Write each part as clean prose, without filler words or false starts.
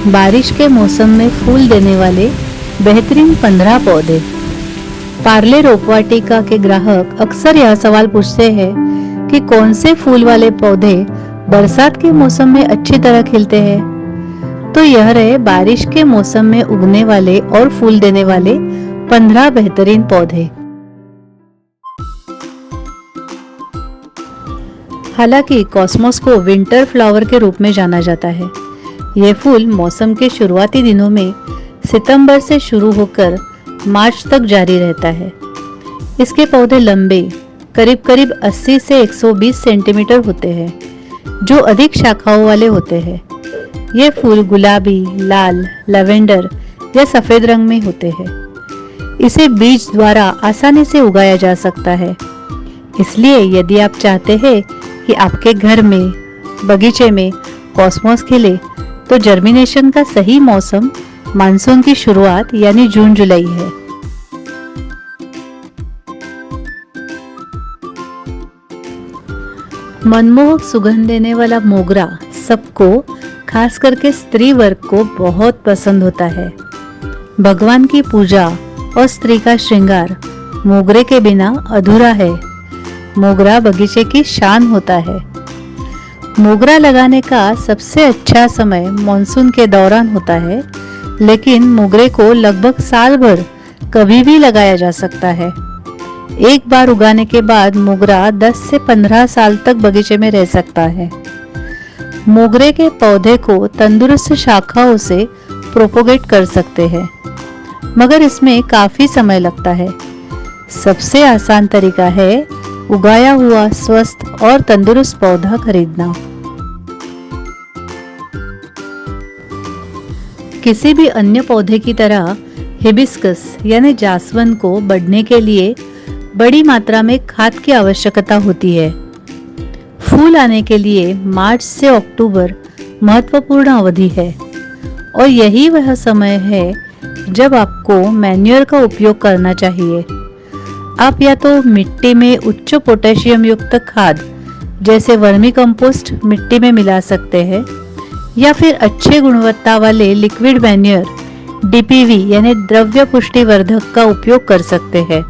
बारिश के मौसम में फूल देने वाले बेहतरीन 15 पौधे। पार्ले रोपवाटिका के ग्राहक अक्सर यह सवाल पूछते हैं कि कौन से फूल वाले पौधे बरसात के मौसम में अच्छी तरह खिलते हैं। तो यह रहे बारिश के मौसम में उगने वाले और फूल देने वाले 15 बेहतरीन पौधे। हालांकि कॉस्मोस को विंटर फ्लावर के रूप में जाना जाता है। यह फूल मौसम के शुरुआती दिनों में सितंबर से शुरू होकर मार्च तक जारी रहता है। इसके पौधे लंबे करीब 80 से 120 सेंटीमीटर होते हैं, जो अधिक शाखाओं वाले होते हैं। ये फूल गुलाबी, लाल, लैवेंडर या सफेद रंग में होते हैं। इसे बीज द्वारा आसानी से उगाया जा सकता है। इसलिए यदि आप चाहते हैं कि आपके घर में, बगीचे में कॉस्मोस खिले, तो जर्मिनेशन का सही मौसम मानसून की शुरुआत यानी जून जुलाई है। मनमोहक सुगंध देने वाला मोगरा सबको, खास करके स्त्री वर्ग को बहुत पसंद होता है। भगवान की पूजा और स्त्री का श्रृंगार मोगरे के बिना अधूरा है। मोगरा बगीचे की शान होता है। मोगरा लगाने का सबसे अच्छा समय मॉनसून के दौरान होता है, लेकिन मोगरे को लगभग साल भर कभी भी लगाया जा सकता है। एक बार उगाने के बाद मोगरा 10 से 15 साल तक बगीचे में रह सकता है। मोगरे के पौधे को तंदुरुस्त शाखाओं से प्रोपोगेट कर सकते हैं, मगर इसमें काफी समय लगता है। सबसे आसान तरीका है उगाया हुआ स्वस्थ और तंदुरुस्त पौधा खरीदना। किसी भी अन्य पौधे की तरह हिबिस्कस यानी जासवंत को बढ़ने के लिए बड़ी मात्रा में खाद की आवश्यकता होती है। फूल आने के लिए मार्च से अक्टूबर महत्वपूर्ण अवधि है, और यही वह समय है जब आपको मैन्योर का उपयोग करना चाहिए। आप या तो मिट्टी में उच्च पोटेशियम युक्त खाद जैसे वर्मी कंपोस्ट मिट्टी में मिला सकते हैं, या फिर अच्छे गुणवत्ता वाले लिक्विड मैन्योर डीपीवी यानी द्रव्य पुष्टिवर्धक का उपयोग कर सकते हैं।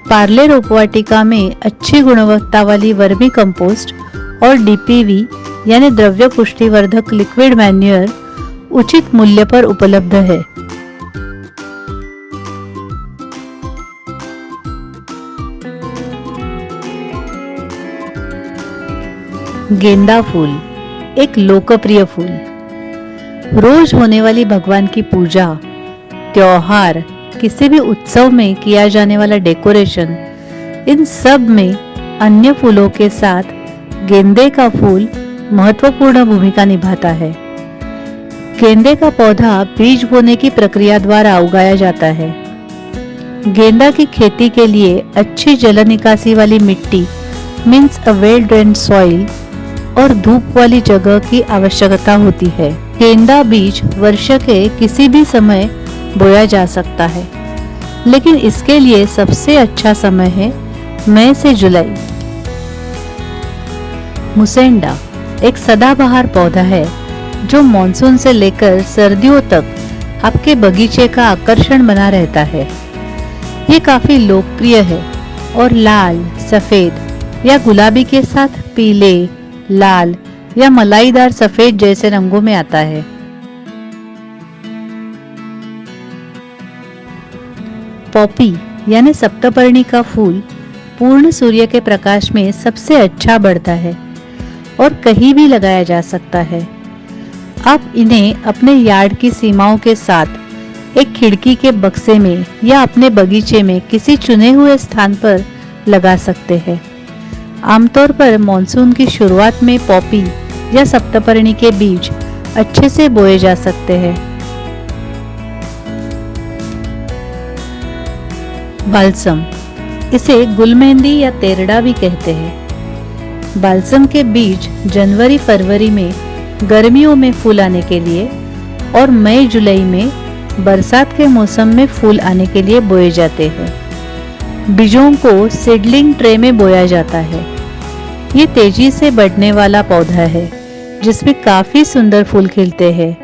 पार्ले रोपवाटिका में अच्छी गुणवत्ता वाली वर्मी कंपोस्ट और डीपीवी यानी द्रव्य पुष्टिवर्धक लिक्विड मैन्योर उचित मूल्य पर उपलब्ध है। गेंदा फूल एक लोकप्रिय फूल। रोज होने वाली भगवान की पूजा, त्योहार, किसी भी उत्सव में किया जाने वाला डेकोरेशन, इन सब में अन्य फूलों के साथ गेंदे का फूल महत्वपूर्ण भूमिका निभाता है। गेंदे का पौधा बीज बोने की प्रक्रिया द्वारा उगाया जाता है। गेंदा की खेती के लिए अच्छी जल निकासी वाली मिट्टी means a well drained soil और धूप वाली जगह की आवश्यकता होती है। गेंदा बीज वर्ष के किसी भी समय बोया जा सकता है, लेकिन इसके लिए सबसे अच्छा समय है मई से जुलाई। मुसेंडा एक सदाबहार पौधा है जो मानसून से लेकर सर्दियों तक आपके बगीचे का आकर्षण बना रहता है। ये काफी लोकप्रिय है और लाल, सफेद या गुलाबी के साथ पीले, लाल या मलाईदार सफेद जैसे रंगों में आता है। पॉपी यानी सप्तपर्णी का फूल पूर्ण सूर्य के प्रकाश में सबसे अच्छा बढ़ता है और कहीं भी लगाया जा सकता है। आप इन्हें अपने यार्ड की सीमाओं के साथ एक खिड़की के बक्से में या अपने बगीचे में किसी चुने हुए स्थान पर लगा सकते हैं। आमतौर पर मॉनसून की शुरुआत में पॉपी या सप्तपर्णी के बीज अच्छे से बोए जा सकते हैं। बाल्सम, इसे गुलमेहंदी या तेरड़ा भी कहते हैं। बाल्सम के बीज जनवरी-फरवरी में गर्मियों में फूल आने के लिए और मई-जुलाई में बरसात के मौसम में फूल आने के लिए बोए जाते हैं। बीजों को सीडलिंग ट्रे में बोया जाता है। ये तेजी से बढ़ने वाला पौधा है जिसमें काफी सुंदर फूल खिलते हैं।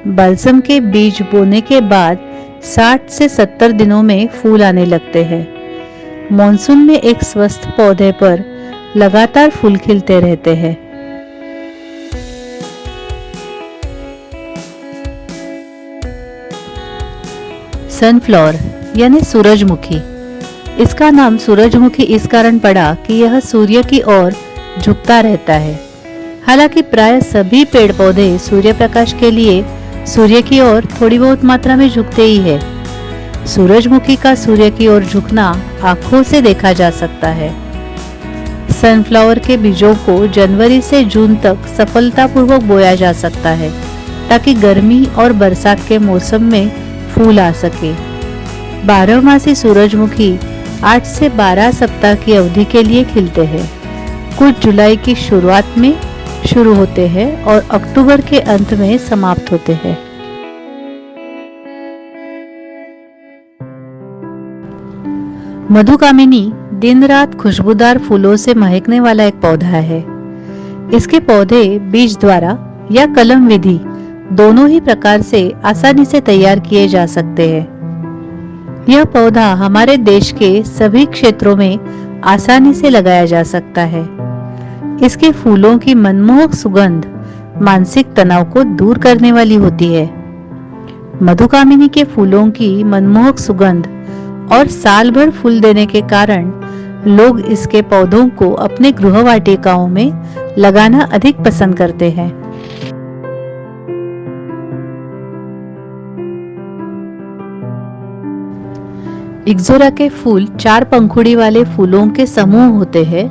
बाल्सम के बीज बोने के बाद 60 से 70 दिनों में फूल आने लगते हैं। मॉनसून में एक स्वस्थ पौधे पर लगातार फूल खिलते रहते हैं। सनफ्लावर यानी सूरजमुखी। इसका नाम सूरजमुखी इस कारण पड़ा कि यह सूर्य की ओर झुकता रहता है। हालांकि प्राय सभी पेड़ पौधे सूर्य प्रकाश के लिए सूर्य की ओर थोड़ी बहुत मात्रा में झुकते ही है। सूरजमुखी का सूर्य की ओर झुकना आंखों से देखा जा सकता है। सनफ्लावर के बीजों को जनवरी से जून तक सफलतापूर्वक बोया जा सकता है ताकि गर्मी और बरसात के मौसम में फूल आ सके। 12मासी सूरजमुखी 8 से 12 सप्ताह की अवधि के लिए खिलते हैं। कुछ जुलाई की शुरुआत में शुरू होते हैं और अक्टूबर के अंत में समाप्त होते हैं। मधुकामिनी दिन रात खुशबूदार फूलों से महकने वाला एक पौधा है। इसके पौधे बीज द्वारा या कलम विधि दोनों ही प्रकार से आसानी से तैयार किए जा सकते हैं। यह पौधा हमारे देश के सभी क्षेत्रों में आसानी से लगाया जा सकता है। इसके फूलों की मनमोहक सुगंध मानसिक तनाव को दूर करने वाली होती है। मधुकामिनी के फूलों की मनमोहक सुगंध और साल भर फूल देने के कारण लोग इसके पौधों को अपने गृह वाटिकाओं में लगाना अधिक पसंद करते हैं। इक्ज़ोरा के फूल 4 पंखुड़ी वाले फूलों के समूह होते हैं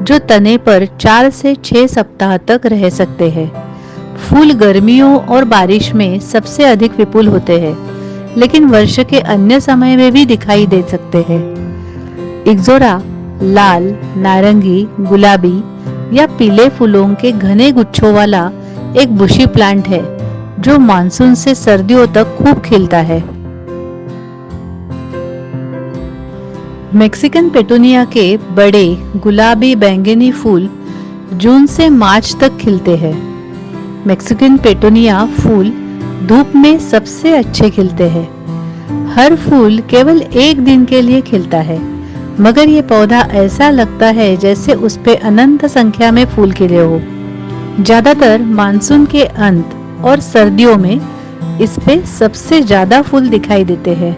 जो तने पर 4 से 6 सप्ताह तक रह सकते हैं। फूल गर्मियों और बारिश में सबसे अधिक विपुल होते हैं, लेकिन वर्ष के अन्य समय में भी दिखाई दे सकते हैं। इक्ज़ोरा लाल, नारंगी, गुलाबी या पीले फूलों के घने गुच्छों वाला एक बुशी प्लांट है जो मानसून से सर्दियों तक खूब खिलता है। मेक्सिकन पेटूनिया के बड़े गुलाबी बैंगनी फूल जून से मार्च तक खिलते हैं। मेक्सिकन पेटूनिया फूल धूप में सबसे अच्छे खिलते हैं। हर फूल केवल एक दिन के लिए खिलता है, मगर ये पौधा ऐसा लगता है जैसे उस पे अनंत संख्या में फूल खिले हो। ज्यादातर मानसून के अंत और सर्दियों में इस पे सबसे ज्यादा फूल दिखाई देते हैं।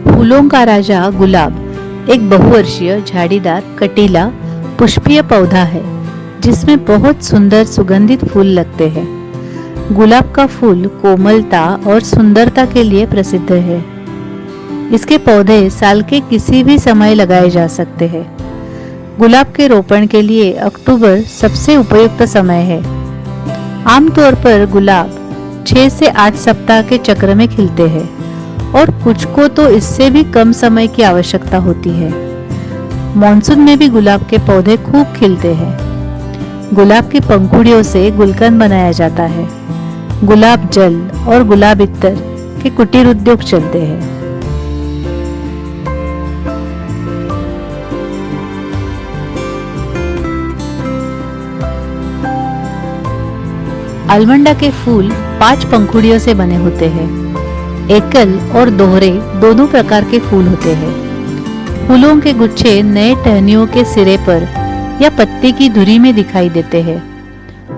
फूलों का राजा गुलाब एक बहुवर्षीय झाड़ीदार कटीला पुष्पीय पौधा है जिसमें बहुत सुंदर सुगंधित फूल लगते हैं। गुलाब का फूल कोमलता और सुंदरता के लिए प्रसिद्ध है। इसके पौधे साल के किसी भी समय लगाए जा सकते हैं। गुलाब के रोपण के लिए अक्टूबर सबसे उपयुक्त समय है। आमतौर पर गुलाब 6 से 8 सप्ताह के चक्र में खिलते हैं और कुछ को तो इससे भी कम समय की आवश्यकता होती है। मॉनसून में भी गुलाब के पौधे खूब खिलते हैं। गुलाब की पंखुड़ियों से गुलकंद बनाया जाता है। गुलाब जल और गुलाब इत्तर के कुटीर उद्योग चलते हैं। अलमंडा के फूल 5 पंखुड़ियों से बने होते हैं। एकल और दोहरे दोनों प्रकार के फूल होते हैं। फूलों के गुच्छे नए टहनियों के सिरे पर या पत्ती की धुरी में दिखाई देते हैं।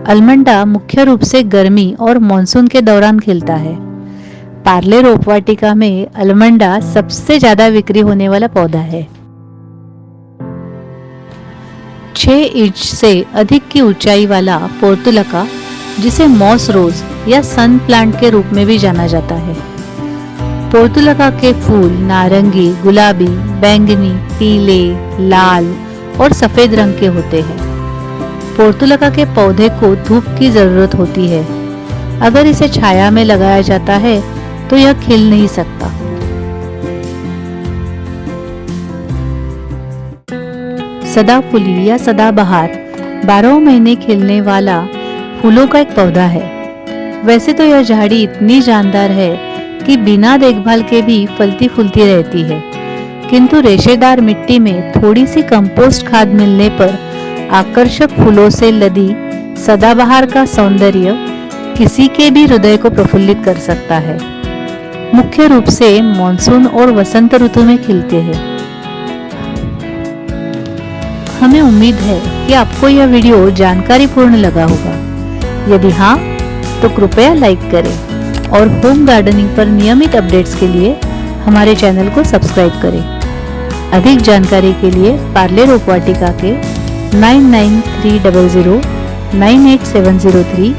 अलमंडा मुख्य रूप से गर्मी और मानसून के दौरान खिलता है। पार्ले रोपवाटिका में अलमंडा सबसे ज्यादा बिक्री होने वाला पौधा है। 6 इंच से अधिक की ऊंचाई वाला पोर्तुलका, जिसे मॉस रोज या सन प्लांट के रूप में भी जाना जाता है। पोर्तुलका के फूल नारंगी, गुलाबी, बैंगनी, पीले, लाल और सफेद रंग के होते हैं। पोर्तुलका के पौधे को धूप की जरूरत होती है। अगर इसे छाया में लगाया जाता है तो यह खिल नहीं सकता। सदाफुली या सदाबहार 12 महीने खिलने वाला फूलों का एक पौधा है। वैसे तो यह झाड़ी इतनी जानदार है कि बिना देखभाल के भी फलती फूलती रहती है, किंतु रेशेदार मिट्टी में थोड़ी सी कंपोस्ट खाद मिलने पर आकर्षक फूलों से लदी सदाबहार का सौंदर्य किसी के भी हृदय को प्रफुल्लित कर सकता है। मुख्य रूप से मॉनसून और वसंत ऋतु में खिलते हैं। हमें उम्मीद है कि आपको यह वीडियो जानकारीपूर्ण लगा होगा। यदि हाँ, तो कृपया लाइक करें और होम गार्डनिंग पर नियमित अपडेट्स के लिए हमारे चैनल को सब्सक्राइब करें। अधिक जानकारी के लिए पार्ले रोपवाटिका के 9930098703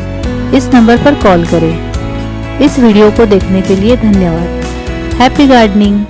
इस नंबर पर कॉल करें। इस वीडियो को देखने के लिए धन्यवाद। Happy gardening.